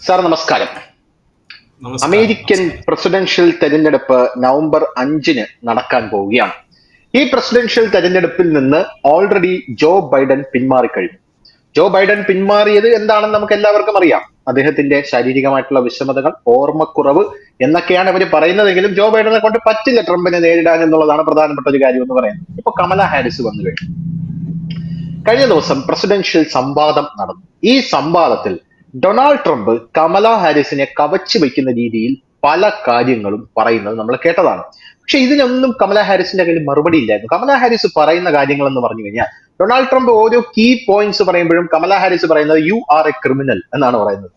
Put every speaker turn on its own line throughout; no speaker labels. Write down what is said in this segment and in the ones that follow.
Sir നമസ്കാരം.
നമസ്കാരം.
American presidential തെരഞ്ഞെടുപ്പ് നവംബർ 5-ന് നടക്കാൻ പോവുകയാണ്. ഈ പ്രസിഡൻഷ്യൽ തെരഞ്ഞെടുപ്പിൽ നിന്ന് ഓൾറെഡി ജോ ബൈഡൻ പിന്മാറിക്കഴിഞ്ഞു. ജോ ബൈഡൻ പിന്മാറിയത് എന്താണെന്ന് നമുക്ക് എല്ലാവർക്കും അറിയാം. അദ്ദേഹത്തിന്റെ ശാരീരികമായിട്ടുള്ള വിഷമതകൾ, ഓർമ്മക്കുറവ് എന്നൊക്കെയാണ് ഇവർ പറയുന്നതെങ്കിലും ജോ ബൈഡനെ കൊണ്ട് പറ്റില്ല ട്രംപിനെ നേരിടാൻ എന്നുള്ളതാണ് പ്രധാനപ്പെട്ട ഒരു കാര്യം എന്ന് പറയുന്നത്. ഇപ്പൊ കമല ഹാരിസ് വന്നു കഴിഞ്ഞു. കഴിഞ്ഞ ദിവസം പ്രസിഡൻഷ്യൽ സംവാദം നടന്നു. ഈ സംവാദത്തിൽ ഡൊണാൾഡ് ട്രംപ് കമല ഹാരിസിനെ കവച്ചു വയ്ക്കുന്ന രീതിയിൽ പല കാര്യങ്ങളും പറയുന്നത് നമ്മൾ കേട്ടതാണ്. പക്ഷെ ഇതിനൊന്നും കമല ഹാരിസിന്റെ കയ്യിൽ മറുപടി ഇല്ലായിരുന്നു. കമല ഹാരിസ് പറയുന്ന കാര്യങ്ങൾ എന്ന് പറഞ്ഞു കഴിഞ്ഞാൽ, ഡൊണാൾഡ് ട്രംപ് ഓരോ കീ പോയിന്റ്സ് പറയുമ്പോഴും കമല ഹാരിസ് പറയുന്നത് യു ആർ എ ക്രിമിനൽ എന്നാണ് പറയുന്നത്.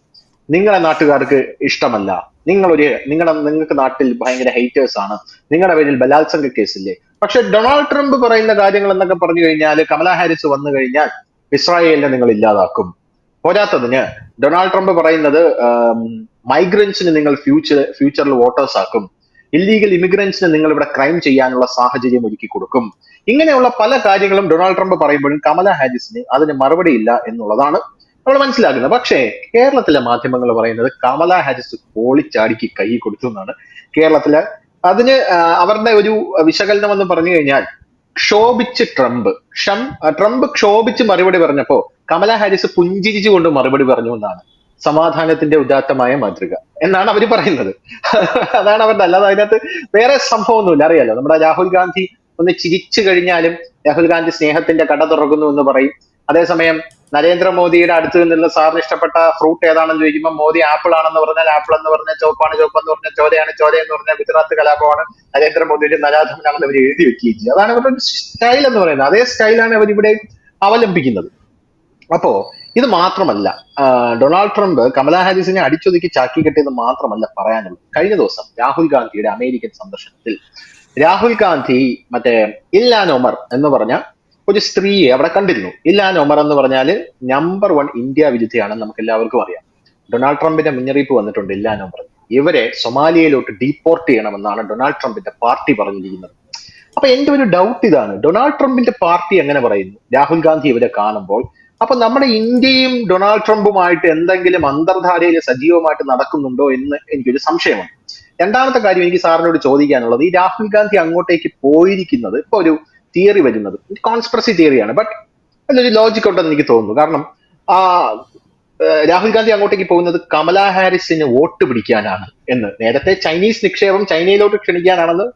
നിങ്ങളെ നാട്ടുകാർക്ക് ഇഷ്ടമല്ല, നിങ്ങൾക്ക് നാട്ടിൽ ഭയങ്കര ഹേറ്റേഴ്സ് ആണ്, നിങ്ങളുടെ പേരിൽ ബലാത്സംഗ കേസില്ലേ. പക്ഷെ ഡൊണാൾഡ് ട്രംപ് പറയുന്ന കാര്യങ്ങൾ എന്നൊക്കെ പറഞ്ഞു കഴിഞ്ഞാൽ, കമല ഹാരിസ് വന്നു കഴിഞ്ഞാൽ ഇസ്രായേലിനെ നിങ്ങൾ ഇല്ലാതാക്കും. പോരാത്തതിന് ഡൊണാൾഡ് ട്രംപ് പറയുന്നത് മൈഗ്രൻസിന് നിങ്ങൾ ഫ്യൂച്ചറിൽ വോട്ടേഴ്സ് ആക്കും, ഇല്ലീഗൽ ഇമിഗ്രൻസിന് നിങ്ങൾ ഇവിടെ ക്രൈം ചെയ്യാനുള്ള സാഹചര്യം ഒരുക്കി കൊടുക്കും. ഇങ്ങനെയുള്ള പല കാര്യങ്ങളും ഡൊണാൾഡ് ട്രംപ് പറയുമ്പോഴും കമല ഹാരിസിന് അതിന് മറുപടിയില്ല എന്നുള്ളതാണ് നമ്മൾ മനസ്സിലാക്കുന്നത്. പക്ഷേ കേരളത്തിലെ മാധ്യമങ്ങൾ പറയുന്നത് കമല ഹാരിസ് കോളിച്ചാടിക്ക് കൈ കൊടുത്തു എന്നാണ്. കേരളത്തിലെ അതിന് അവരുടെ ഒരു വിശകലനം എന്ന് പറഞ്ഞു കഴിഞ്ഞാൽ, ക്ഷോഭിച്ച് ട്രംപ് ക്ഷോഭിച്ച് മറുപടി പറഞ്ഞപ്പോ കമല ഹാരിസ് പുഞ്ചിരിച്ചുകൊണ്ട് മറുപടി പറഞ്ഞു എന്നാണ്. സമാധാനത്തിന്റെ ഉദാത്തമായ മാതൃക എന്നാണ് അവർ പറയുന്നത്. അതാണ് അവരുടെ, അല്ലാതെ അതിനകത്ത് വേറെ സംഭവമൊന്നുമില്ല. അറിയാലോ, നമ്മുടെ രാഹുൽ ഗാന്ധി ഒന്ന് ചിരിച്ചു കഴിഞ്ഞാലും രാഹുൽ ഗാന്ധി സ്നേഹത്തിന്റെ കട തുറക്കുന്നു എന്ന് പറയും. അതേസമയം നരേന്ദ്രമോദിയുടെ അടുത്ത് നിന്നുള്ള സാറിന് ഇഷ്ടപ്പെട്ട ഫ്രൂട്ട് ഏതാണെന്ന് ചോദിക്കുമ്പോൾ മോദി ആപ്പിൾ ആണെന്ന് പറഞ്ഞാൽ ആപ്പിൾ എന്ന് പറഞ്ഞാൽ ചുവപ്പാണ്, ചുവപ്പെന്ന് പറഞ്ഞാൽ ചോരയാണ്, ചോര എന്ന് പറഞ്ഞാൽ ഗുജറാത്ത് കലാപമാണ്, നരേന്ദ്രമോദിയുടെ നരാധമനാണെന്ന് അവർ എഴുതി വെക്കുകയും ചെയ്യും. അതാണ് അവരുടെ സ്റ്റൈൽ എന്ന് പറയുന്നത്. അതേ സ്റ്റൈലാണ് അവർ ഇവിടെ അവലംബിക്കുന്നത്. അപ്പോ ഇത് മാത്രമല്ല, ഡൊണാൾഡ് ട്രംപ് കമല ഹാരിസിനെ അടിച്ചൊതുക്കി ചാക്കി കെട്ടിയത് മാത്രമല്ല പറയാനുള്ളത്. കഴിഞ്ഞ ദിവസം രാഹുൽ ഗാന്ധിയുടെ അമേരിക്കൻ സന്ദർശനത്തിൽ രാഹുൽ ഗാന്ധി മറ്റേ ഇൽഹാൻ ഒമർ എന്ന് പറഞ്ഞ ഒരു സ്ത്രീയെ അവിടെ കണ്ടിരുന്നു. ഇൽഹാൻ ഒമർ എന്ന് പറഞ്ഞാൽ നമ്പർ 1 ഇന്ത്യ വിരുദ്ധയാണെന്ന് നമുക്ക് എല്ലാവർക്കും അറിയാം. ഡൊണാൾഡ് ട്രംപിന്റെ മുന്നറിയിപ്പ് വന്നിട്ടുണ്ട് ഇൽഹാൻ ഒമർ. ഇവരെ സൊമാലിയയിലോട്ട് ഡീപ്പോർട്ട് ചെയ്യണമെന്നാണ് ഡൊണാൾഡ് ട്രംപിന്റെ പാർട്ടി പറഞ്ഞിരിക്കുന്നത്. അപ്പൊ എന്റെ ഒരു ഡൗട്ട് ഇതാണ്, ഡൊണാൾഡ് ട്രംപിന്റെ പാർട്ടി എങ്ങനെ പറയുന്നു രാഹുൽ ഗാന്ധി ഇവരെ കാണുമ്പോൾ? അപ്പൊ നമ്മുടെ ഇന്ത്യയും ഡൊണാൾഡ് ട്രംപുമായിട്ട് എന്തെങ്കിലും അന്തർധാരയിൽ സജീവമായിട്ട് നടക്കുന്നുണ്ടോ എന്ന് എനിക്കൊരു സംശയമുണ്ട്. രണ്ടാമത്തെ കാര്യം എനിക്ക് സാറിനോട് ചോദിക്കാനുള്ളത്, ഈ രാഹുൽ ഗാന്ധി അങ്ങോട്ടേക്ക് പോയിരിക്കുന്നത് ഇപ്പൊ ഒരു തിയറി വരുന്നത് കോൺസ്പിറസി തിയറിയാണ്, ബട്ട് അതിലൊരു ലോജിക് ഉണ്ടെന്ന് എനിക്ക് തോന്നുന്നു. കാരണം ആ രാഹുൽ ഗാന്ധി അങ്ങോട്ടേക്ക് പോകുന്നത് കമല ഹാരിസിന് വോട്ട് പിടിക്കാനാണ് എന്ന്. നേരത്തെ ചൈനീസ് നിക്ഷേപം ചൈനയിലോട്ട് ക്ഷണിക്കാനാണെന്ന്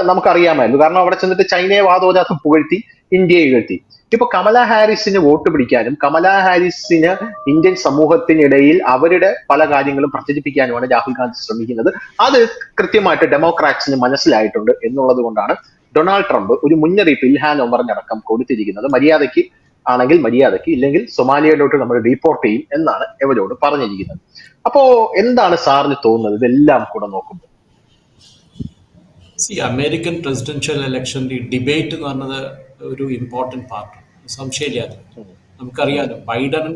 നമുക്കറിയാമായിരുന്നു. കാരണം അവിടെ ചെന്നിട്ട് ചൈനയെ വാദോരാതെ പുകഴ്ത്തി, ഇന്ത്യയെ ഉയർത്തി. ഇപ്പൊ കമല ഹാരിസിന് വോട്ട് പിടിക്കാനും കമല ഹാരിസിന് ഇന്ത്യൻ സമൂഹത്തിനിടയിൽ അവരുടെ പല കാര്യങ്ങളും പ്രചരിപ്പിക്കാനുമാണ് രാഹുൽ ഗാന്ധി ശ്രമിക്കുന്നത്. അത് കൃത്യമായിട്ട് ഡെമോക്രാറ്റ്സിന് മനസ്സിലായിട്ടുണ്ട് എന്നുള്ളത് കൊണ്ടാണ് ഡൊണാൾഡ് ട്രംപ് ഒരു മുന്നറിയിപ്പ് ഇൽഹാൻ ഒമറിനടക്കം കൊടുത്തിരിക്കുന്നത്. മര്യാദയ്ക്ക് ആണെങ്കിൽ മര്യാദയ്ക്ക്, ഇല്ലെങ്കിൽ സൊമാലിയയിലോട്ട് നമ്മൾ ഡീപ്പോർട്ട് ചെയ്യും എന്നാണ് ഇവരോട് പറഞ്ഞിരിക്കുന്നത്. അപ്പോ എന്താണ് സാറിന് തോന്നുന്നത് ഇതെല്ലാം കൂടെ നോക്കുമ്പോൾ?
അമേരിക്കൻ പ്രസിഡൻഷ്യൽ ഇലക്ഷൻ്റെ ഡിബേറ്റ് എന്ന് പറഞ്ഞത് ഒരു ഇമ്പോർട്ടൻറ്റ് പാർട്ട്, സംശയമില്ല. അത് നമുക്കറിയാലോ. ബൈഡൻ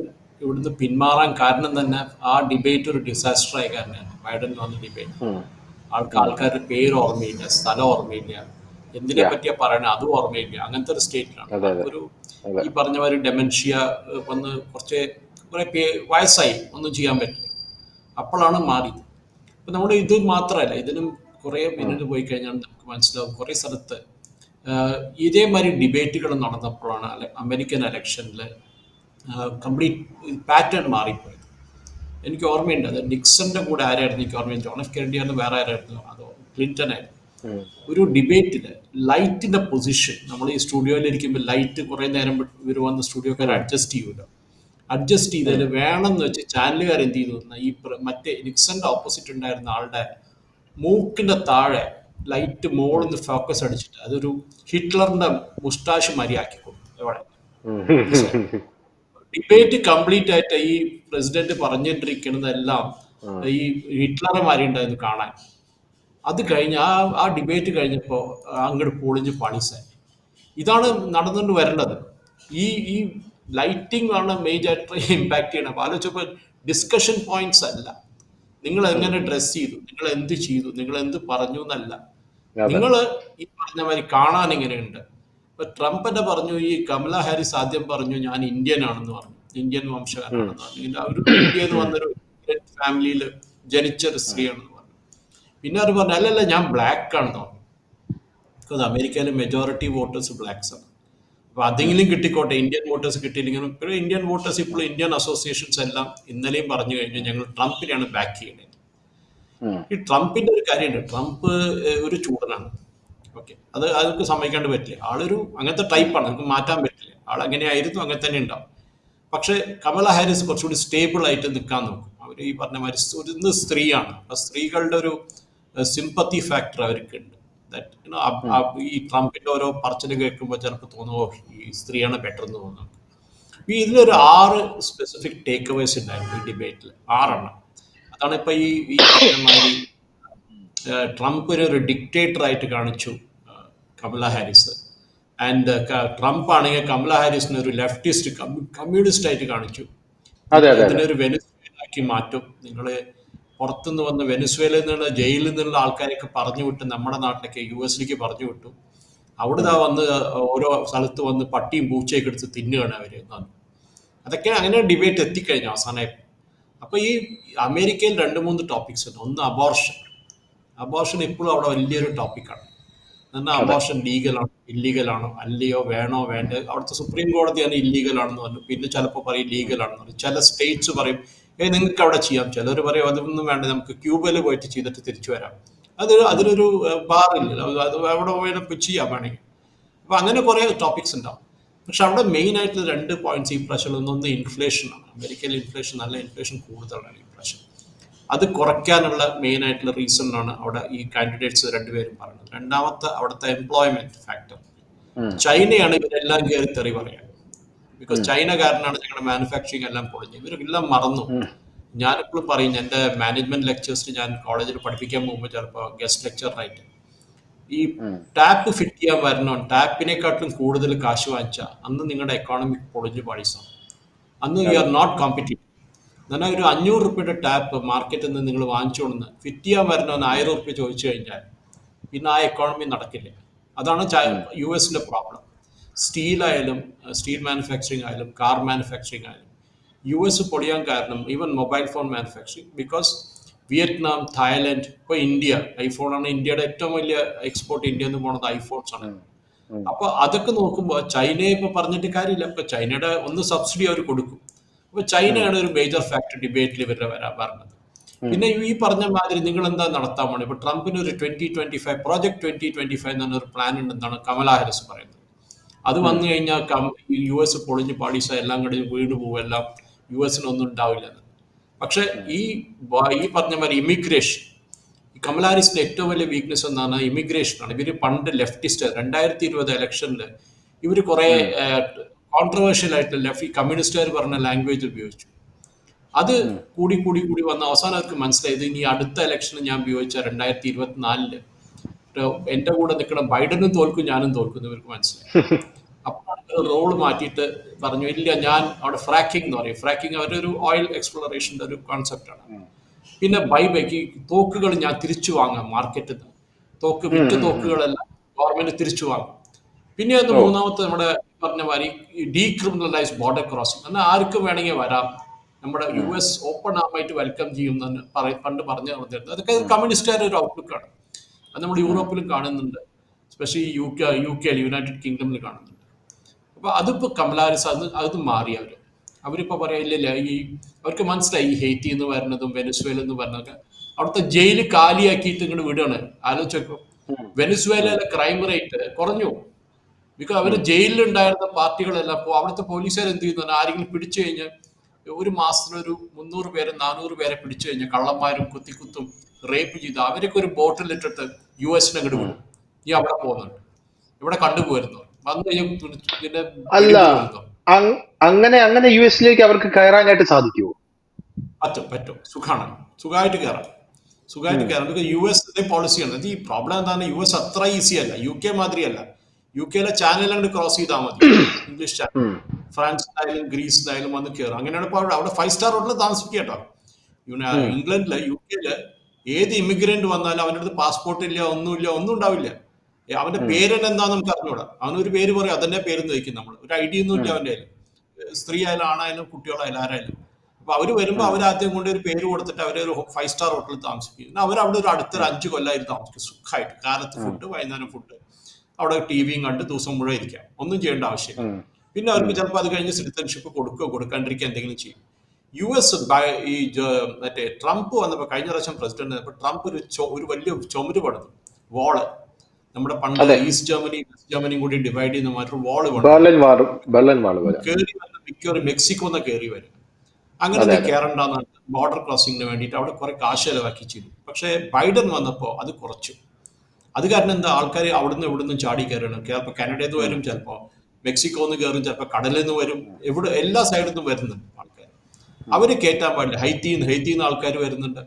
ഇവിടുന്ന് പിന്മാറാൻ കാരണം തന്നെ ആ ഡിബേറ്റ് ഒരു ഡിസാസ്റ്റർ ആയ കാരണമാണ്. ബൈഡൻ വന്ന ഡിബേറ്റ് ആൾക്കാരുടെ പേര് ഓർമ്മയില്ല, സ്ഥലം ഓർമ്മയില്ല, എന്തിനെ പറ്റിയാ പറയണത് അതും ഓർമ്മയില്ല. അങ്ങനത്തെ ഒരു സ്റ്റേറ്റിലാണ്. ഒരു ഈ പറഞ്ഞ മാതിരി ഡെമൻഷ്യ വന്ന് കുറെ വയസ്സായി, ഒന്നും ചെയ്യാൻ പറ്റില്ല. അപ്പോഴാണ് മാറിയത്. അപ്പൊ നമ്മൾ ഇത് മാത്രമല്ല, ഇതിനും കുറെ മിനിറ്റ് പോയി കഴിഞ്ഞാൽ നമുക്ക് മനസ്സിലാവും കുറെ സ്ഥലത്ത് ഇതേമാതിരി ഡിബേറ്റുകൾ നടന്നപ്പോഴാണ് അമേരിക്കൻ ഇലക്ഷനിൽ കംപ്ലീറ്റ് പാറ്റേൺ മാറിപ്പോയത്. എനിക്ക് ഓർമ്മയുണ്ട്, അത് നിക്സന്റെ കൂടെ ആരായിരുന്നു എനിക്ക് ഓർമ്മയുണ്ട്, ജോൺ എഫ് കെനഡി ആണ്, വേറെ ആരായിരുന്നു, അതോ ക്ലിന്റൺ ആയിരുന്നു. ഒരു ഡിബേറ്റില് ലൈറ്റിന്റെ പൊസിഷൻ, നമ്മൾ ഈ സ്റ്റുഡിയോയിൽ ഇരിക്കുമ്പോൾ ലൈറ്റ് കുറെ നേരം ഇവർ വന്ന് സ്റ്റുഡിയോക്കാർ അഡ്ജസ്റ്റ് ചെയ്യുമല്ലോ. അഡ്ജസ്റ്റ് ചെയ്തതിൽ വേണമെന്ന് വെച്ച് ചാനലുകാർ എന്ത് ചെയ്തു, ഈ മറ്റേ നിക്സന്റെ ഓപ്പോസിറ്റ് ഉണ്ടായിരുന്ന ആളുടെ മൂക്കിന്റെ താഴെ ലൈറ്റ് മോളിന്ന് ഫോക്കസ് അടിച്ചിട്ട് അതൊരു ഹിറ്റ്ലറിന്റെ മുസ്റ്റാഷ് മരിയാക്കി കൊടുത്തു. എവിടെ ഡിബേറ്റ് കംപ്ലീറ്റ് ആയിട്ട് ഈ പ്രസിഡന്റ് പറഞ്ഞിട്ടിരിക്കുന്നതെല്ലാം ഈ ഹിറ്റ്ലറെ മാരി ഉണ്ടായിരുന്നു കാണാൻ. അത് കഴിഞ്ഞ് ആ ഡിബേറ്റ് കഴിഞ്ഞപ്പോൾ അങ്ങോട്ട് പൊളിഞ്ഞ് പണിസായി. ഇതാണ് നടന്നുകൊണ്ട് വരേണ്ടത്. ഈ ലൈറ്റിംഗ് ആണ് മേജറായിട്ട് ഇമ്പാക്ട് ചെയ്യണം. അപ്പോൾ ആലോചിച്ചപ്പോൾ ഡിസ്കഷൻ പോയിന്റ്സ് അല്ല, നിങ്ങൾ എങ്ങനെ ഡ്രസ് ചെയ്തു, നിങ്ങൾ എന്ത് ചെയ്തു, നിങ്ങൾ എന്ത് പറഞ്ഞു എന്നല്ല, നിങ്ങൾ ഈ പറഞ്ഞ മാതിരി കാണാൻ എങ്ങനെയുണ്ട്. ഇപ്പൊ ട്രംപ് തന്നെ പറഞ്ഞു, ഈ കമല ഹാരിസ് ആദ്യം പറഞ്ഞു ഞാൻ ഇന്ത്യൻ ആണെന്ന് പറഞ്ഞു, ഇന്ത്യൻ വംശകാരനാണെന്ന് പറഞ്ഞു. അവർ ഇന്ത്യയിൽ നിന്ന് വന്നൊരു ഫാമിലിയിൽ ജനിച്ച ഒരു സ്ത്രീയാണെന്ന് പറഞ്ഞു. പിന്നെ അവർ പറഞ്ഞു അല്ലല്ല ഞാൻ ബ്ലാക്ക് ആണെന്ന് പറഞ്ഞു. ബിക്കോസ് അമേരിക്കയിലെ മെജോറിറ്റി വോട്ടേഴ്സ് ബ്ലാക്സ് ആണ്. അപ്പൊ അതെങ്കിലും കിട്ടിക്കോട്ടെ, ഇന്ത്യൻ വോട്ടേഴ്സ് കിട്ടിയില്ലെങ്കിലും ഇപ്പോഴും ഇന്ത്യൻ വോട്ടേഴ്സ് ഇപ്പോഴും ഇന്ത്യൻ അസോസിയേഷൻസ് എല്ലാം ഇന്നലെയും പറഞ്ഞു കഴിഞ്ഞു ഞങ്ങൾ ട്രംപിനെയാണ് ബാക്ക് ചെയ്യുന്നത്. ഈ ട്രംപിന്റെ ഒരു കാര്യമുണ്ട്, ട്രംപ് ഒരു ചൂടനാണ്. ഓക്കെ, അതൊക്കെ സമ്മതിക്കാണ്ട് പറ്റില്ല. ആളൊരു അങ്ങനത്തെ ടൈപ്പാണ്, നമുക്ക് മാറ്റാൻ പറ്റില്ല. ആൾ അങ്ങനെയായിരുന്നു, അങ്ങനെ തന്നെ ഉണ്ടാവും. പക്ഷെ കമല ഹാരിസ് കുറച്ചുകൂടി സ്റ്റേബിൾ ആയിട്ട് നിൽക്കാൻ നോക്കും. അവർ ഈ പറഞ്ഞ മാതിരി ഒരു സ്ത്രീയാണ്. ആ സ്ത്രീകളുടെ ഒരു സിമ്പത്തി ഫാക്ടർ അവർക്കുണ്ട്. ഈ ട്രംപിന്റെ ഓരോ പറച്ചില് കേൾക്കുമ്പോൾ ചിലപ്പോൾ തോന്നുമോ ഈ സ്ത്രീയാണ് ബെറ്റർ എന്ന് തോന്നുന്നു. ഈ ഇതിലൊരു 6 സ്പെസിഫിക് ടേക്ക് അവേസ് ഉണ്ടായിരുന്നു ഈ ഡിബേറ്റിൽ, 6 അതാണ് ഇപ്പൊ ഈ പറഞ്ഞ മാതിരി ട്രംപ് ഒരു ഡിക്റ്റേറ്റർ ആയിട്ട് കാണിച്ചു കമല ഹാരിസ്. ആൻഡ് ട്രംപ് ആണെങ്കിൽ കമല ഹാരിസിനെ ഒരു ലെഫ്റ്റിസ്റ്റ് കമ്മ്യൂണിസ്റ്റ് ആയിട്ട് കാണിച്ചു. ഇതിനൊരു വെനസ്വേലാക്കി മാറ്റും. നിങ്ങൾ പുറത്തുനിന്ന് വന്ന് വെനസ്വേലയിൽ നിന്നുള്ള ജയിലിൽ നിന്നുള്ള ആൾക്കാരെയൊക്കെ പറഞ്ഞു വിട്ട് നമ്മുടെ നാട്ടിലേക്ക് US പറഞ്ഞു വിട്ടു. അവിടുന്ന് വന്ന് ഓരോ സ്ഥലത്ത് വന്ന് പട്ടിയും പൂച്ചയൊക്കെ എടുത്ത് തിന്നുകയാണ് അവര്. അതൊക്കെ അങ്ങനെ ഡിബേറ്റ് എത്തിക്കഴിഞ്ഞു അവസാനം. അപ്പൊ ഈ അമേരിക്കയിൽ 2-3 ടോപ്പിക്സ് ഉണ്ട്. ഒന്ന് അബോർഷൻ ഇപ്പോഴും അവിടെ വലിയൊരു ടോപ്പിക്കാണ്. എന്നാൽ അബോർഷൻ ലീഗലാണോ ഇല്ലീഗലാണോ, അല്ലയോ വേണോ വേണ്ട. അവിടുത്തെ സുപ്രീം കോടതിയാണ് ഇല്ലീഗലാണെന്ന് പറഞ്ഞു. പിന്നെ ചിലപ്പോൾ പറയും ലീഗലാണെന്ന് പറയും. ചില സ്റ്റേറ്റ്സ് പറയും നിങ്ങൾക്ക് അവിടെ ചെയ്യാം. ചിലർ പറയും അതൊന്നും വേണ്ട, നമുക്ക് ക്യൂബയിൽ പോയിട്ട് ചെയ്തിട്ട് തിരിച്ചു വരാം. അതിലൊരു ബാറില്ല, അത് അവിടെ പോയി ചെയ്യാം വേണമെങ്കിൽ. അപ്പൊ അങ്ങനെ കുറെ ടോപ്പിക്സ് ഉണ്ടാവും. പക്ഷെ അവിടെ മെയിൻ ആയിട്ടുള്ള 2 പോയിന്റ്സ് ഈ പ്രാവശ്യം ഒന്ന് ഇൻഫ്ലേഷനാണ്. അമേരിക്കയിൽ ഇൻഫ്ലേഷൻ, നല്ല ഇൻഫ്ലേഷൻ കൂടുതലാണ് ഈ പ്രാവശ്യം. അത് കുറയ്ക്കാനുള്ള മെയിൻ ആയിട്ടുള്ള റീസൺ ആണ് അവിടെ ഈ കാൻഡിഡേറ്റ്സ് 2 പേരും പറയുന്നത്. രണ്ടാമത്തെ അവിടുത്തെ എംപ്ലോയ്മെന്റ് ഫാക്ടർ. ചൈനയാണ് ഇവരെല്ലാം കയറി തെറി പറയാൻ. ബിക്കോസ് ചൈന കാരനാണ് ഞങ്ങളുടെ മാനുഫാക്ചറിങ് എല്ലാം പൊളിഞ്ഞു. ഇവരെല്ലാം മറന്നു. ഞാനിപ്പോഴും പറയും, എൻ്റെ മാനേജ്മെന്റ് ലെക്ചേഴ്സിന് ഞാൻ കോളേജിൽ പഠിപ്പിക്കാൻ പോകുമ്പോൾ ചിലപ്പോൾ ഗസ്റ്റ് ലെക്ചറായിട്ട് ഈ ടാപ്പ് ഫിറ്റ് ചെയ്യാൻ വരണോ, ടാപ്പിനെക്കാട്ടിലും കൂടുതൽ കാശ് വാങ്ങിച്ചാൽ അന്ന് നിങ്ങളുടെ എക്കോണമി പൊളിഞ്ഞു പാടിസാണ്. അന്ന് യു ആർ നോട്ട് കോമ്പറ്റീവ്. എന്നാൽ ഒരു 500 രൂപയുടെ ടാപ്പ് മാർക്കറ്റിൽ നിന്ന് നിങ്ങൾ വാങ്ങിച്ചോളുന്ന ഫിറ്റ് ചെയ്യാൻ വരണമെന്ന് 1000 രൂപ ചോദിച്ചു കഴിഞ്ഞാൽ പിന്നെ ആ എക്കോണമി നടക്കില്ല. അതാണ് US പ്രോബ്ലം. സ്റ്റീലായാലും, സ്റ്റീൽ മാനുഫാക്ചറിങ് ആയാലും, കാർ മാനുഫാക്ചറിങ് ആയാലും US പൊളിയാൻ കാരണം even mobile phone manufacturing. Because Vietnam, Thailand, ഇപ്പോൾ ഇന്ത്യ, ഐഫോണാണ് ഇന്ത്യയുടെ ഏറ്റവും വലിയ എക്സ്പോർട്ട്. ഇന്ത്യയിൽ നിന്ന് പോണത് ഐഫോൺസ് ആണ്. അപ്പൊ അതൊക്കെ നോക്കുമ്പോൾ ചൈനയെ ഇപ്പൊ പറഞ്ഞിട്ട് കാര്യമില്ല. ഇപ്പൊ ചൈനയുടെ ഒന്ന് സബ്സിഡി അവർ കൊടുക്കും. അപ്പൊ ചൈനയാണ് ഒരു മേജർ ഫാക്ടർ ഡിബേറ്റിൽ ഇവരുടെ പറഞ്ഞത്. പിന്നെ ഈ പറഞ്ഞ മാതിരി നിങ്ങൾ എന്താ നടത്താൻ പോണേ? ഇപ്പൊ ട്രംപിന് ഒരു 2025 പ്രോജക്ട് 2025 എന്ന് പറഞ്ഞൊരു പ്ലാൻ ഉണ്ടെന്നാണ് കമല ഹാരിസ് പറയുന്നത്. അത് വന്നു കഴിഞ്ഞാൽ US പൊളിഞ്ഞ് പാളീസ എല്ലാം കൂടി വീണ് പോകും, എല്ലാം US-നൊന്നും ഉണ്ടാവില്ല. പക്ഷെ ഈ പറഞ്ഞ മാതിരി ഇമിഗ്രേഷൻ, ഈ കമല ഹാരിസിന്റെ ഏറ്റവും വലിയ വീക്ക്നെസ് എന്നാണ് ഇമിഗ്രേഷനാണ്. ഇവര് പണ്ട് ലെഫ്റ്റിസ്റ്റ് 2020 ഇലക്ഷനിൽ ഇവര് കുറെ കോൺട്രവേഴ്ഷ്യൽ ആയിട്ട് ഈ കമ്മ്യൂണിസ്റ്റുകാർ പറഞ്ഞ ലാംഗ്വേജ് ഉപയോഗിച്ചു. അത് കൂടി കൂടി കൂടി വന്ന അവസാനം അവർക്ക് മനസ്സിലായത് ഇനി അടുത്ത ഇലക്ഷന് ഞാൻ ഉപയോഗിച്ച 2024 എന്റെ കൂടെ നിൽക്കുന്ന ബൈഡനും തോൽക്കും ഞാനും തോൽക്കും ഇവർക്ക് മനസ്സിലായി. അപ്പോൾ റോള് മാറ്റിയിട്ട് പറഞ്ഞു ഇല്ല, ഞാൻ അവിടെ ഫ്രാക്കിംഗ് എന്ന് പറയും. ഫ്രാക്കിംഗ് അവരൊരു ഓയിൽ എക്സ്പ്ലോറേഷൻ്റെ ഒരു കോൺസെപ്റ്റാണ്. പിന്നെ ബൈബാക്ക് തോക്കുകൾ ഞാൻ തിരിച്ചു വാങ്ങാം മാർക്കറ്റിൽ നിന്ന്. വിറ്റ തോക്കുകളെല്ലാം ഗവൺമെന്റ് തിരിച്ചു വാങ്ങും. പിന്നെ അത് മൂന്നാമത്തെ നമ്മുടെ പറഞ്ഞ മാതിരി ഡീക്രിമിനലൈസ് ബോർഡർ ക്രോസിംഗ്. എന്നാൽ ആർക്കും വേണമെങ്കിൽ വരാം, നമ്മുടെ US ഓപ്പൺ ആമായിട്ട് വെൽക്കം ചെയ്യുമെന്ന് പണ്ട് പറഞ്ഞു പറഞ്ഞിരുന്നത്. അതൊക്കെ കമ്മ്യൂണിസ്റ്റുകാരുടെ ഒരു ഔട്ട്ലുക്കാണ്. അത് നമ്മൾ യൂറോപ്പിലും കാണുന്നുണ്ട്, എസ്പെഷ്യലി UK യുണൈറ്റഡ് കിങ്ഡമിൽ കാണുന്നുണ്ട്. അപ്പൊ അതിപ്പോ കമല ഹാരിസ് അത് മാറി. അവരിപ്പോ പറയില്ല, അവർക്ക് മനസ്സിലായി ഈ ഹെയ്റ്റി എന്ന് പറയുന്നതും വെനസ്വേല എന്ന് പറഞ്ഞതൊക്കെ അവിടുത്തെ ജയില് കാലിയാക്കിയിട്ട് ഇങ്ങോട്ട് വിടുകയാണ്. ആലോചിച്ചോ, വെനസ്വേലയിലെ ക്രൈം റേറ്റ് കുറഞ്ഞു. ബിക്കോസ് അവർ ജയിലിലുണ്ടായിരുന്ന പാർട്ടികളെല്ലാം ഇപ്പോൾ അവിടുത്തെ പോലീസുകാർ എന്ത് ചെയ്യുന്നു, ആരെങ്കിലും പിടിച്ചു കഴിഞ്ഞാൽ ഒരു മാസത്തിലൊരു 300 പേരെ 400 പേരെ പിടിച്ചു കഴിഞ്ഞാൽ കള്ളന്മാരും കുത്തിക്കുത്തും റേപ്പ് ചെയ്ത് അവരൊക്കെ ഒരു ബോട്ടിലിട്ടിട്ട് US-നെ അങ്ങോട്ട് വിടും. ഈ അവിടെ പോകുന്നുണ്ട്, ഇവിടെ കണ്ടുപോരുന്നു, വന്നു കഴിഞ്ഞാൽ
അല്ല അങ്ങനെ US-ലേക്ക് അവർക്ക് കയറാനായിട്ട് സാധിക്കുമോ?
പറ്റും. സുഖമായിട്ട് കയറാം. ബിക്കോസ് US-ന്റെ പോളിസിയാണ്. ഈ പ്രോബ്ലം എന്താണ്, US അത്ര ഈസി അല്ല, UK മാതിരിയല്ല. UK-ലെ ചാനൽ അങ്ങോട്ട് ക്രോസ് ചെയ്താൽ മതി, ഇംഗ്ലീഷ് ചാനൽ. ഫ്രാൻസിലായാലും ഗ്രീസിലായാലും വന്ന് കയറും. അങ്ങനെയാണ് ഇപ്പോൾ അവിടെ 5 സ്റ്റാർ ഹോട്ടലിൽ താമസിക്കുക കേട്ടോ. ഇംഗ്ലണ്ടില് UK-ല് ഏത് ഇമിഗ്രന്റ് വന്നാലും അവൻ്റെ അടുത്ത് പാസ്പോർട്ട് ഇല്ല, ഒന്നും ഉണ്ടാവില്ല. അവന്റെ പേര് തന്നെ എന്താന്ന് നമുക്ക് അറിഞ്ഞൂടാ. അവനൊരു പേര് പറയും, അതെന്നെ പേരെന്ന് വയ്ക്കും നമ്മൾ. ഒരു ID ഒന്നും ഇല്ല അവൻ്റെ കയ്യിൽ. സ്ത്രീ ആയാലും ആണായാലും കുട്ടികളായാലും ആരായാലും. അപ്പൊ അവര് വരുമ്പോ
ഉം,
അവരാദ്യം കൊണ്ട് ഒരു പേര് കൊടുത്തിട്ട് അവരൊരു 5 സ്റ്റാർ ഹോട്ടലിൽ താമസിക്കും. പിന്നെ അവരവിടെ ഒരു അടുത്തൊരു
ഉം,
5 കൊല്ലമായിട്ട് താമസിക്കും സുഖമായിട്ട്. കാലത്ത്
ഉം,
ഫുഡ്, വൈകുന്നേരം ഫുഡ്, അവിടെ ടിവിയും കണ്ട് ദിവസം മുഴുവൻ ഇരിക്കാം, ഒന്നും ചെയ്യേണ്ട ആവശ്യമില്ല.
ഉം,
പിന്നെ അവർക്ക്
ഉം.
ചിലപ്പോൾ അത് കഴിഞ്ഞ് സിറ്റിസൺഷിപ്പ് കൊടുക്കുകയോ കൊടുക്കാണ്ടിരിക്കുക എന്തെങ്കിലും ചെയ്യും. യു എസ് മറ്റേ ട്രംപ് വന്നപ്പോൾ, കഴിഞ്ഞ പ്രാവശ്യം പ്രസിഡന്റ് വന്നപ്പോൾ ട്രംപ് ഒരു വലിയ ചുമര് പണിതു, വാള്. നമ്മുടെ പണ്ട്
അതെ,
ഈസ്റ്റ് ജർമ്മനി വെസ്റ്റ് ജർമ്മനിയും കൂടി ഡിവൈഡ് ചെയ്യുന്ന മാറ്റം വാള് പണിതു.
ബെർലിൻ വാൾ പോലെ.
കയറി വന്ന് മിക്കവാറും മെക്സിക്കോ എന്ന് കയറി വരും. അങ്ങനെ
അതെ
നീ
അതെ.
കയറണ്ടെന്നാണ് ബോർഡർ ക്രോസിങ്ങിന് വേണ്ടിയിട്ട് അവിടെ കുറെ കാശ് ചെലവാക്കി ചെയ്തു. പക്ഷേ ബൈഡൻ വന്നപ്പോൾ അത് കുറച്ചു. അത് കാരണം എന്താ, ആൾക്കാർ അവിടുന്ന് ഇവിടുന്ന് ചാടി കയറണം. ചിലപ്പോൾ കാനഡയിൽ നിന്ന്
ഉം,
വരും, ചിലപ്പോൾ മെക്സിക്കോന്ന് കയറും, ചിലപ്പോൾ കടലിൽ നിന്ന് വരും, എവിടെ എല്ലാ സൈഡിൽ നിന്നും വരുന്നുണ്ട് ആൾക്കാർ.
ഉം,
അവര് കയറ്റാൻ പാടില്ല. ഹൈറ്റിന്ന് ആൾക്കാർ വരുന്നുണ്ട്.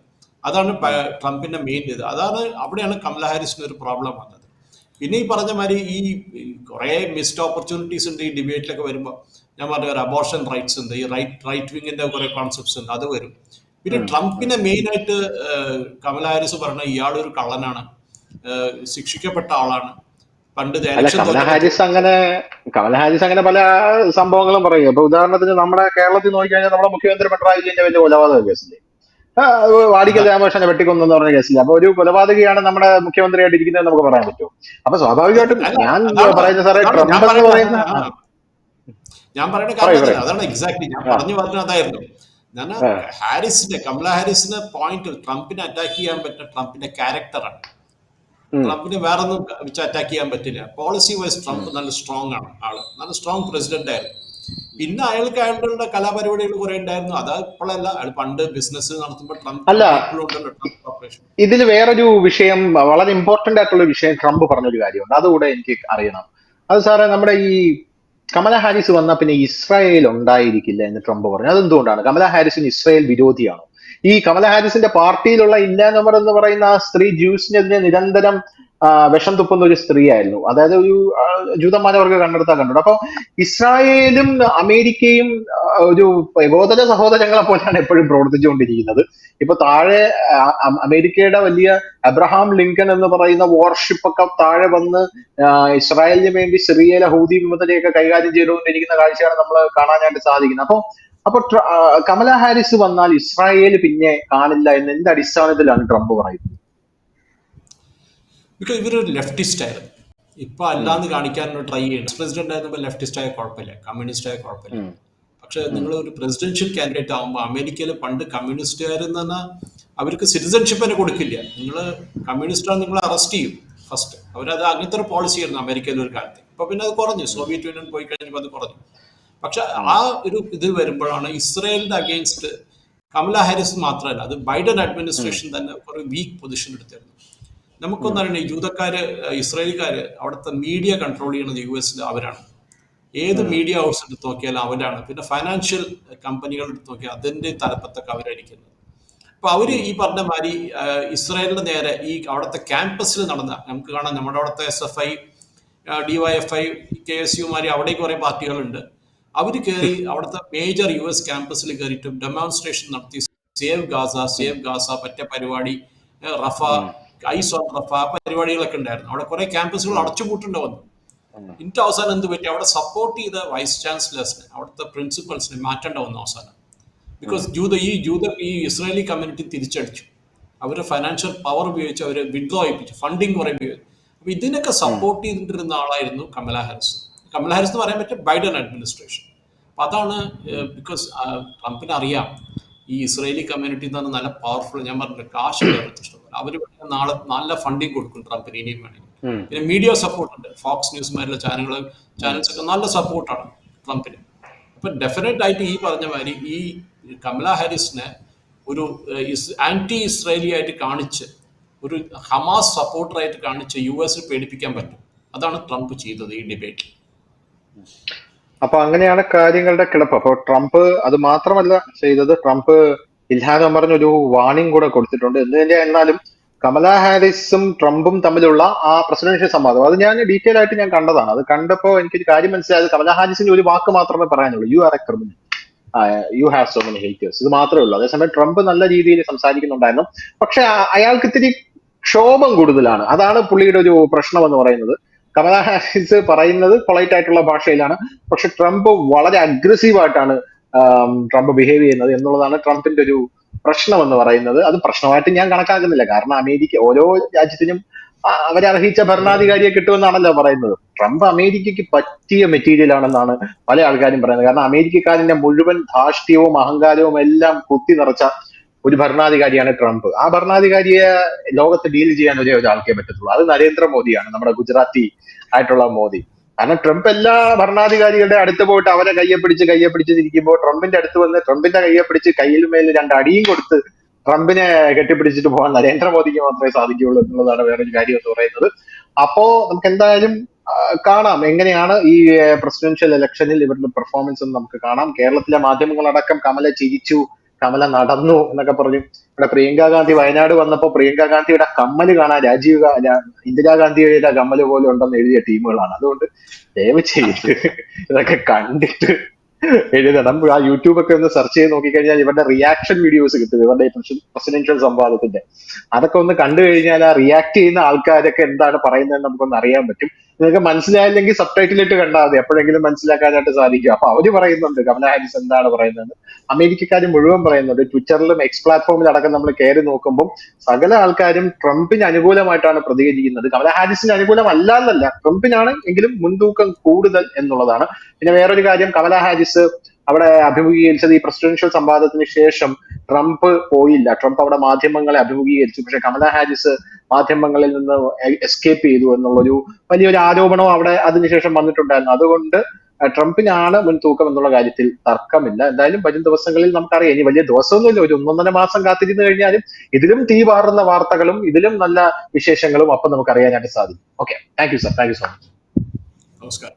അതാണ്
ഉം.
ട്രംപിന്റെ മെയിൻ ഇത്. അതാണ് അവിടെയാണ് കമല ഹാരിസിന് ഒരു പ്രോബ്ലം വന്നത്. പിന്നെ ഈ പറഞ്ഞ മാതിരി ഈ കുറെ മിസ്ഡ് ഓപ്പർച്യൂണിറ്റീസ് ഉണ്ട് ഈ ഡിബേറ്റിലൊക്കെ വരുമ്പോൾ. ഞാൻ പറഞ്ഞ ഒരു അബോർഷൻ റൈറ്റ്സ് ഉണ്ട്, ഈ റൈറ്റ് വിങ്ങിന്റെ കുറെ കോൺസെപ്റ്റ്സ് ഉണ്ട്, അത് വരും. പിന്നെ
ഉം, ഉം.
ട്രംപിനെ മെയിൻ ആയിട്ട് കമല ഹാരിസ് പറഞ്ഞ ഇയാളൊരു കള്ളനാണ്, ശിക്ഷിക്കപ്പെട്ട ആളാണ്, പണ്ട്
അല്ല,
എലക്ഷൻ തോറ്റപ്പോൾ
കമല ഹാരിസ് അങ്ങനെ പല സംഭവങ്ങളും പറയും. ഇപ്പൊ ഉദാഹരണത്തിന് നമ്മുടെ കേരളത്തിൽ നോക്കിക്കഴിഞ്ഞാൽ നമ്മുടെ മുഖ്യമന്ത്രി പിണറായി വിജയന്റെ വലിയ കൊലപാതക കേസില്ലേ, വാടിക്കൽ
അതാ
രാമകൃഷ്ണനെ വെട്ടിക്കൊന്നെന്ന് പറഞ്ഞ കേസില്ല. അപ്പൊ ഒരു കൊലപാതകയാണ് നമ്മുടെ മുഖ്യമന്ത്രിയായിട്ട് ഇരിക്കുന്നത് നമുക്ക് പറയാൻ പറ്റുമോ? അപ്പൊ സ്വാഭാവികമായിട്ടും
അല്ല,
ഞാൻ
അതാണ്
പറയുന്ന സാറേ,
അതാണ് ഞാൻ
ട്രംപ് എന്ന്
പറയുന്നത്.
പറയുന്ന
ഞാൻ പറയുന്ന കാരണം
പറയൂ
അതല്ല,
പറയൂ.
അതാണ് എക്സാക്ട്ലി ഞാൻ
ആ,
പറഞ്ഞു പറഞ്ഞത് അതായിരുന്നു. ഞാൻ
ആ,
കമല ഹാരിസിന്റെ പോയിന്റ് ട്രംപിനെ അറ്റാക്ക് ചെയ്യാൻ പറ്റുന്ന ട്രംപിന്റെ ക്യാരക്ടറാണ്.
ഉം,
ട്രംപിന് വേറെ ഒന്നും വെച്ച് അറ്റാക്ക് ചെയ്യാൻ പറ്റില്ല. പോളിസി വൈസ്
ഉം.
ട്രംപ് നല്ല സ്ട്രോങ് ആണ് ആള്, നല്ല സ്ട്രോങ് പ്രസിഡന്റ് ആയിരുന്നു. പിന്നെ അയാളുടെ കലാപരിപാടികൾ കുറെ ഉണ്ടായിരുന്നു. അത് ഇപ്പോഴല്ല, അയാൾ പണ്ട് ബിസിനസ് നടത്തുമ്പോൾ ട്രംപ്
അല്ല,
കമ്പനി ഇപ്പോഴും ഉണ്ടല്ലോ, ട്രംപ് കോർപ്പറേഷൻ.
ഇതിൽ വേറൊരു വിഷയം, വളരെ ഇമ്പോർട്ടന്റ് ആയിട്ടുള്ള ഒരു വിഷയം ട്രംപ് പറഞ്ഞൊരു കാര്യമുണ്ട്, അതുകൂടെ എനിക്ക് അറിയണം. അത് സാറേ, നമ്മുടെ ഈ കമല ഹാരിസ് വന്ന പിന്നെ ഇസ്രായേൽ ഉണ്ടായിരിക്കില്ല എന്ന് ട്രംപ് പറഞ്ഞു. അതെന്തുകൊണ്ടാണ്? കമല ഹാരിസിന് ഇസ്രായേൽ വിരോധിയാണോ? ഈ കമല ഹാരിസിന്റെ പാർട്ടിയിലുള്ള ഇല്ല നമർ എന്ന് പറയുന്ന ആ സ്ത്രീ ജ്യൂസിനെതിരെ നിരന്തരം വിഷം തുപ്പുന്ന ഒരു സ്ത്രീയായിരുന്നു. അതായത് ഒരു ജൂതന്മാരവർക്ക് കണ്ടെടുത്താൽ കണ്ടു. അപ്പൊ ഇസ്രായേലും അമേരിക്കയും ഒരു പ്രബോധന സഹോദരങ്ങളെ പോലെയാണ് എപ്പോഴും പ്രവർത്തിച്ചുകൊണ്ടിരിക്കുന്നത്. ഇപ്പൊ താഴെ അമേരിക്കയുടെ വലിയ അബ്രഹാം ലിങ്കൺ എന്ന് പറയുന്ന വാർഷിപ്പ് ഒക്കെ താഴെ വന്ന് ഇസ്രായേലിന് വേണ്ടി സിറിയയിലെ ഹൂതി വിമതരെയൊക്കെ കൈകാര്യം ചെയ്തുകൊണ്ടിരിക്കുന്ന കാഴ്ചയാണ് നമ്മൾ കാണാനായിട്ട് സാധിക്കുന്നത്. കമല ഹാരിസ് വന്നാൽ ഇസ്രായേൽ പിന്നെ കാണില്ല എന്ന് എന്ത് അടിസ്ഥാനത്തിലാണ് ട്രംപ് പറയുന്നത്?
ബിക്കോസ് ഇവരൊരു ലെഫ്റ്റിസ്റ്റ് ആയിരുന്നു. ഇപ്പൊ
ഉം,
അല്ലാന്ന് കാണിക്കാൻ ട്രൈ ചെയ്യണം. പ്രസിഡന്റ് ആയിരുന്നപ്പോൾ ലെഫ്റ്റിസ്റ്റ് ആയ കുഴപ്പമില്ല, കമ്മ്യൂണിസ്റ്റ് ആയ കുഴപ്പമില്ല.
ഉം,
പക്ഷെ
ഉം.
നിങ്ങൾ ഒരു പ്രസിഡൻഷ്യൽ കാൻഡിഡേറ്റ് ആകുമ്പോൾ, അമേരിക്കയിൽ പണ്ട് കമ്മ്യൂണിസ്റ്റുകാരെന്ന് പറഞ്ഞാൽ അവർക്ക് സിറ്റിസൺഷിപ്പ് തന്നെ കൊടുക്കില്ല. നിങ്ങൾ കമ്മ്യൂണിസ്റ്റാണ്, നിങ്ങൾ അറസ്റ്റ് ചെയ്യും ഫസ്റ്റ്. അവരത് അങ്ങനത്തെ ഒരു പോളിസി ആയിരുന്നു അമേരിക്കയിൽ ഒരു കാലത്ത്. ഇപ്പൊ പിന്നെ അത് കുറഞ്ഞു,
ഉം,
സോവിയറ്റ് യൂണിയൻ പോയി കഴിഞ്ഞപ്പോൾ അത് കുറഞ്ഞു. പക്ഷെ
ഉം,
ആ ഒരു ഇത് വരുമ്പോഴാണ് ഇസ്രയേലിന്റെ അഗെയിൻസ്റ്റ് കമല ഹാരിസ് മാത്രമല്ല, അത് ബൈഡൻ
ഉം,
അഡ്മിനിസ്ട്രേഷൻ തന്നെ ഒരു വീക്ക് പൊസിഷൻ എടുത്തിരുന്നു.
ഉം,
നമുക്കൊന്നറിയണേ, ജൂതക്കാര്, ഇസ്രായേലിക്കാര് അവിടുത്തെ മീഡിയ കൺട്രോൾ ചെയ്യുന്നത് യു എസിൽ അവരാണ്. ഏത്
ഉം,
മീഡിയ ഹൗസ് എടുത്ത് നോക്കിയാലും അവരാണ്. പിന്നെ ഫൈനാൻഷ്യൽ കമ്പനികൾ എടുത്ത് നോക്കിയാൽ അതിന്റെ തലപ്പത്തൊക്കെ അവരായിരിക്കുന്നത്. അപ്പൊ അവര്
ഉം,
ഈ പറഞ്ഞ മാതിരി ഇസ്രായേലിന്റെ നേരെ ഈ അവിടുത്തെ ക്യാമ്പസിൽ നടന്ന, നമുക്ക് കാണാം നമ്മുടെ അവിടുത്തെ SFI, DYFI, KSUമാരി, അവിടെ കുറെ പാർട്ടികളുണ്ട്. അവര് കയറി അവിടുത്തെ മേജർ US ക്യാമ്പസിൽ കയറിയിട്ട് ഡെമോൺസ്ട്രേഷൻ നടത്തി.
ഉം,
സേവ് ഗാസ പറ്റ പരിപാടി, റഫ,
ഉം,
ഐസ് ഓൺ റഫ പരിപാടികളൊക്കെ ഉണ്ടായിരുന്നു. അവിടെ കുറെ ക്യാമ്പസുകൾ
ഉം,
അടച്ചുപൂട്ടേണ്ടി വന്നു.
ഉം,
എന്നിട്ട് അവസാനം എന്ത് പറ്റി, അവിടെ സപ്പോർട്ട് ചെയ്ത വൈസ് ചാൻസലേഴ്സിനെ, അവിടുത്തെ പ്രിൻസിപ്പൽസിനെ മാറ്റേണ്ട വന്നു അവസാനം.
ഉം,
ബിക്കോസ് ഈ ഇസ്രായേലി കമ്മ്യൂണിറ്റി തിരിച്ചടിച്ചു. അവരുടെ ഫൈനാൻഷ്യൽ പവർ ഉപയോഗിച്ച് അവർ വിഡ്രോ ചെയ്യിപ്പിച്ചു, ഫണ്ടിങ് കുറെ ഉപയോഗിച്ചു. അപ്പൊ ഇതിനൊക്കെ
ഉം.
സപ്പോർട്ട് ചെയ്തിട്ടിരുന്ന ആളായിരുന്നു കമല ഹാരിസ്. കമല ഹാരിസ് എന്ന് പറയാൻ പറ്റും ബൈഡൻ അഡ്മിനിസ്ട്രേഷൻ. അപ്പൊ അതാണ്, ബിക്കോസ് ട്രംപിന് അറിയാം ഈ ഇസ്രായേലി കമ്മ്യൂണിറ്റി എന്ന് പറഞ്ഞാൽ നല്ല പവർഫുൾ. ഞാൻ പറഞ്ഞു, കാശുണ്ട് അവർക്ക് ഇഷ്ടംപോലെ. അവർ നാളെ നല്ല ഫണ്ടിങ് കൊടുക്കും ട്രംപിന് ഇനിയും വേണമെങ്കിൽ.
ഉം.
പിന്നെ മീഡിയ സപ്പോർട്ട് ഉണ്ട്, ഫോക്സ് ന്യൂസ്മാരിലെ ചാനൽസ് ഒക്കെ നല്ല സപ്പോർട്ടാണ് ട്രംപിന്. അപ്പൊ ഡെഫിനറ്റ് ആയിട്ട് ഈ പറഞ്ഞ മാതിരി ഈ കമല ഹാരിസിനെ ഒരു ആന്റി ഇസ്രായേലി ആയിട്ട് കാണിച്ച്, ഒരു ഹമാസ് സപ്പോർട്ടറായിട്ട് കാണിച്ച് US പേടിപ്പിക്കാൻ പറ്റും. അതാണ് ട്രംപ് ചെയ്തത് ഈ ഡിബേറ്റിൽ.
അപ്പൊ അങ്ങനെയാണ് കാര്യങ്ങളുടെ കിടപ്പ്. അപ്പൊ ട്രംപ് അത് മാത്രമല്ല ചെയ്തത്, ട്രംപ് ഇൽഹാൻ ഒമറിന് ഒരു വാണിംഗ് കൂടെ കൊടുത്തിട്ടുണ്ട്. എന്ന് തന്നെ എന്നാലും കമല ഹാരിസും ട്രംപും തമ്മിലുള്ള ആ പ്രസിഡൻഷ്യൽ സംവാദം അത് ഞാൻ ഡീറ്റെയിൽ ആയിട്ട് ഞാൻ കണ്ടതാണ്. അത് കണ്ടപ്പോ എനിക്കൊരു കാര്യം മനസ്സിലായത്, കമല ഹാരിസിന് ഒരു വാക്ക് മാത്രമേ പറയാനുള്ളൂ: you are A criminal, you have so many haters. ഇത് മാത്രമേ ഉള്ളൂ. അതേസമയം ട്രംപ് നല്ല രീതിയിൽ സംസാരിക്കുന്നുണ്ടായിരുന്നു. പക്ഷെ അയാൾക്ക് ഇത്തിരി ക്ഷോഭം കൂടുതലാണ്. അതാണ് പുള്ളിയുടെ ഒരു പ്രശ്നം എന്ന് പറയുന്നത്. കമലാ ഹാരിസ് പറയുന്നത് പൊളൈറ്റ് ആയിട്ടുള്ള ഭാഷയിലാണ്, പക്ഷെ ട്രംപ് വളരെ അഗ്രസീവ് ആയിട്ടാണ് ട്രംപ് ബിഹേവ് ചെയ്യുന്നത് എന്നുള്ളതാണ് ട്രംപിന്റെ ഒരു പ്രശ്നം എന്ന് പറയുന്നത്. അത് പ്രശ്നമായിട്ട് ഞാൻ കണക്കാക്കുന്നില്ല. കാരണം അമേരിക്ക ഓരോ രാജ്യത്തിനും അവരർഹിച്ച ഭരണാധികാരിയെ കിട്ടുമെന്നാണല്ലോ പറയുന്നത്. ട്രംപ് അമേരിക്കയ്ക്ക് പറ്റിയ മെറ്റീരിയൽ ആണെന്നാണ് പല ആൾക്കാരും പറയുന്നത്. കാരണം അമേരിക്കക്കാരന്റെ മുഴുവൻ ധാർഷ്ട്യവും അഹങ്കാരവും എല്ലാം കുത്തി നിറച്ച ഒരു ഭരണാധികാരിയാണ് ട്രംപ്. ആ ഭരണാധികാരിയെ ലോകത്ത് ഡീൽ ചെയ്യാൻ ഒരേ ഒരാൾക്കേ പറ്റത്തുള്ളൂ. അത് നരേന്ദ്രമോദിയാണ്, നമ്മുടെ ഗുജറാത്തി ആയിട്ടുള്ള മോദി. കാരണം ട്രംപ് എല്ലാ ഭരണാധികാരികളുടെ അടുത്ത് പോയിട്ട് അവരെ കയ്യെ പിടിച്ച് ഇരിക്കുമ്പോൾ ട്രംപിന്റെ അടുത്ത് വന്ന് ട്രംപിന്റെ കയ്യെ പിടിച്ച് കയ്യിൽ മേൽ രണ്ട് അടിയും കൊടുത്ത് ട്രംപിനെ കെട്ടിപ്പിടിച്ചിട്ട് പോകാൻ നരേന്ദ്രമോദിക്ക് മാത്രമേ സാധിക്കുകയുള്ളൂ എന്നുള്ളതാണ് വേറൊരു കാര്യം എന്ന് പറയുന്നത്. അപ്പോ നമുക്ക് എന്തായാലും കാണാം എങ്ങനെയാണ് ഈ പ്രസിഡൻഷ്യൽ ഇലക്ഷനിൽ ഇവരുടെ പെർഫോമൻസ് എന്ന് നമുക്ക് കാണാം. കേരളത്തിലെ മാധ്യമങ്ങളടക്കം കമല ചിരിച്ചു, കമല നടന്നു എന്നൊക്കെ പറഞ്ഞു. ഇവിടെ പ്രിയങ്ക ഗാന്ധി വയനാട് വന്നപ്പോൾ പ്രിയങ്ക ഗാന്ധിയുടെ കമ്മല് കാണാൻ ഇന്ദിരാഗാന്ധിയുടെ കമ്മല് പോലെ ഉണ്ടെന്ന് എഴുതിയ ടീമുകളാണ്. അതുകൊണ്ട് ദയവ് ചെയ്ത് ഇതൊക്കെ കണ്ടിട്ട് എഴുതണം. ആ യൂട്യൂബ് ഒക്കെ ഒന്ന് സെർച്ച് ചെയ്ത് നോക്കിക്കഴിഞ്ഞാൽ ഇവരുടെ റിയാക്ഷൻ വീഡിയോസ് കിട്ടും, ഇവരുടെ പ്രസിഡൻഷ്യൽ സംവാദത്തിന്റെ. അതൊക്കെ ഒന്ന് കണ്ടു കഴിഞ്ഞാൽ ആ റിയാക്ട് ചെയ്യുന്ന ആൾക്കാരൊക്കെ എന്താണ് പറയുന്നത് നമുക്കൊന്ന് അറിയാൻ പറ്റും. നിങ്ങൾക്ക് മനസ്സിലായില്ലെങ്കിൽ സബ് ടൈറ്റിൽ ഇട്ട് കണ്ടാൽ മതി, എപ്പോഴെങ്കിലും മനസ്സിലാക്കാനായിട്ട് സാധിക്കും. അപ്പൊ അവര് പറയുന്നുണ്ട് കമല ഹാരിസ് എന്താണ് പറയുന്നത്, അമേരിക്കക്കാർ മുഴുവൻ പറയുന്നുണ്ട്. ട്വിറ്ററിലും എക്സ് പ്ലാറ്റ്ഫോമിൽ അടക്കം നമ്മൾ കയറി നോക്കുമ്പോൾ സകല ആൾക്കാരും ട്രംപിന് അനുകൂലമായിട്ടാണ് പ്രതികരിക്കുന്നത്. കമല ഹാരിസിന് അനുകൂലമല്ല എന്നല്ല, ട്രംപിനാണ് എങ്കിലും മുൻതൂക്കം കൂടുതൽ എന്നുള്ളതാണ്. പിന്നെ വേറൊരു കാര്യം, കമല ഹാരിസ് അവിടെ അഭിമുഖീകരിച്ചത് ഈ പ്രസിഡൻഷ്യൽ സംവാദത്തിന് ശേഷം ട്രംപ് പോയില്ല. ട്രംപ് അവിടെ മാധ്യമങ്ങളെ അഭിമുഖീകരിച്ചു. പക്ഷെ കമല ഹാരിസ് മാധ്യമങ്ങളിൽ നിന്ന് എസ്കേപ്പ് ചെയ്തു എന്നുള്ളൊരു വലിയൊരു ആരോപണവും അവിടെ അതിനുശേഷം വന്നിട്ടുണ്ടായിരുന്നു. അതുകൊണ്ട് ട്രംപിനാണ് മുൻതൂക്കം എന്നുള്ള കാര്യത്തിൽ തർക്കമില്ല. എന്തായാലും വരും ദിവസങ്ങളിൽ നമുക്കറിയാം, ഇനി വലിയ ദിവസമൊന്നുമില്ല, ഒരു 1.5 മാസം കാത്തിരുന്ന് കഴിഞ്ഞാലും ഇതിലും തീ പാറുന്ന വാർത്തകളും ഇതിലും നല്ല വിശേഷങ്ങളും അപ്പം നമുക്ക് അറിയാനായിട്ട് സാധിക്കും. Okay, thank you sir, thank you so much.
നമസ്കാരം.